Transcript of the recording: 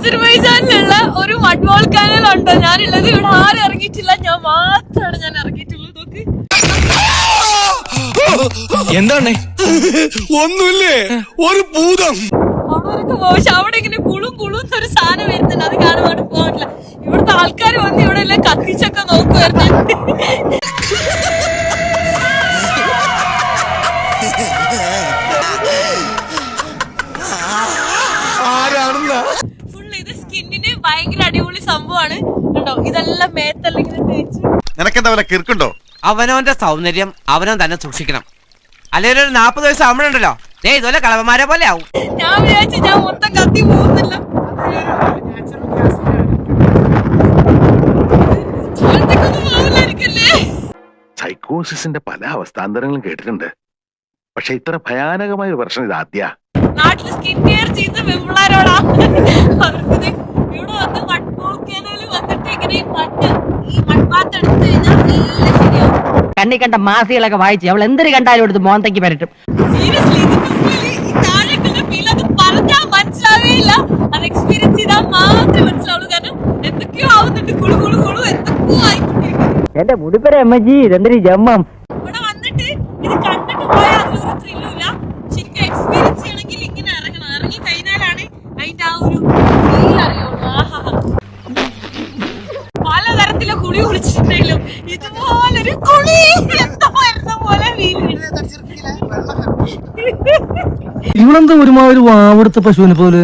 അസർബൈജാനിലുള്ള ഒരു മഡ് വോൾക്കാനോലുണ്ടോ ഞാനുള്ളത്? ഇവിടെ ആരും ഇറങ്ങിയിട്ടില്ല, ഞാൻ മാത്രമാണ് ഇറങ്ങിയിട്ടുള്ളത്. നോക്ക്, എന്താണ്? ഒന്നുമില്ലേ, ഒരു ഭൂതം. അവിടെയൊക്കെ പക്ഷെ അവിടെ ഇങ്ങനെ കുളും ഒരു സാധനം വരുന്നുണ്ട്, അത് കാണാൻ വേണ്ടി പോകില്ല. ഇവിടുത്തെ ആൾക്കാർ വന്ന് ഇവിടെ എല്ലാം കത്തിച്ചൊക്കെ നോക്കുവായിരുന്നു. ഫുള്ള് ഇത് സ്കിന്നിന് ഭയങ്കര അടിപൊളി സംഭവമാണ് കേട്ടോ. ഇതെല്ലാം മേത്തെല്ലാം ഇങ്ങനെ തേച്ച്. നിനക്കെന്താ വല്ല കിർക്കുണ്ടോ? അവനവന്റെ സൗന്ദര്യം അവനവൻ തന്നെ സൂക്ഷിക്കണം. അല്ലെങ്കിൽ ഒരു 40 വയസ്സ് ആവുമ്പോഴുണ്ടല്ലോ ഇതുപോലെ കളവന്മാരെ പോലെ ആവും. ഞാൻ വിചാരിച്ചു ഞാൻ മൊത്തം കത്തി പോകുന്നില്ല. സൈക്കോസിന്റെ പല അവസ്ഥാന്തരങ്ങളും കേട്ടിട്ടുണ്ട്, പക്ഷെ ഇത്ര ഭയാനകമായ ഒരു പ്രശ്നം ഇത് ആദ്യ. നാട്ടില് സ്കിൻ കെയർ ചെയ്യുന്ന പെൺപിള്ളാരോടാ അവർക്ക് ഇവിടെ വന്ന് മഡ് വോൾക്കാനോയിൽ വന്നിട്ട് ഇങ്ങനെ ഈ മൺപാത്രം എടുത്തു കഴിഞ്ഞാൽ എല്ലാം ശരിയാവും. കണ്ണി കണ്ട മാസികളൊക്കെ വായിച്ച് അവൾ എന്തൊരു കണ്ടാലും എടുത്ത് മോന്തയ്ക്ക് പരട്ടും. സീരിയസ്ലി ഈ താഴേക്കുള്ള ഫീൽ അത് പറഞ്ഞാൽ മനസ്സിലാവേയില്ല, അത് എക്സ്പീരിയൻസ് ചെയ്താൽ മാത്രമേ മനസ്സിലാവുള്ളൂ. കാരണം എന്തൊക്കെയോ ആവുന്നുണ്ട്, കുളു എന്തൊക്കെയോ ആയിക്കൊണ്ടിരിക്കുന്നു. എന്റെ മുടിപ്പര അമ്മജി ഇതെന്തൊരു ജമ്മം. ഇവിടെ വന്നിട്ട് ഇത് കണ്ടിട്ട് പോയാൽ അതിലൊരു ത്രില്ലുമില്ല. ശരിക്കും എക്സ്പീരിയൻസ് ചെയ്യണമെങ്കിൽ ഇങ്ങനെ ഇറങ്ങണം, ഇറങ്ങി കഴിഞ്ഞാലാണ് അതിന്റെ ആ ഒരു ഫീൽ അറിയുള്ളൂ. ആഹാ, പലതരത്തിലെ കുളി കുളിച്ചിട്ടുണ്ടെങ്കിലും ഇതുപോലൊരു കുളി എന്തോ വരുന്ന പോലെ ഫീൽ. ഇവളെന്താ ഒരുമാതിരി വാവെടുത്ത പശുവിനെ പോലെ?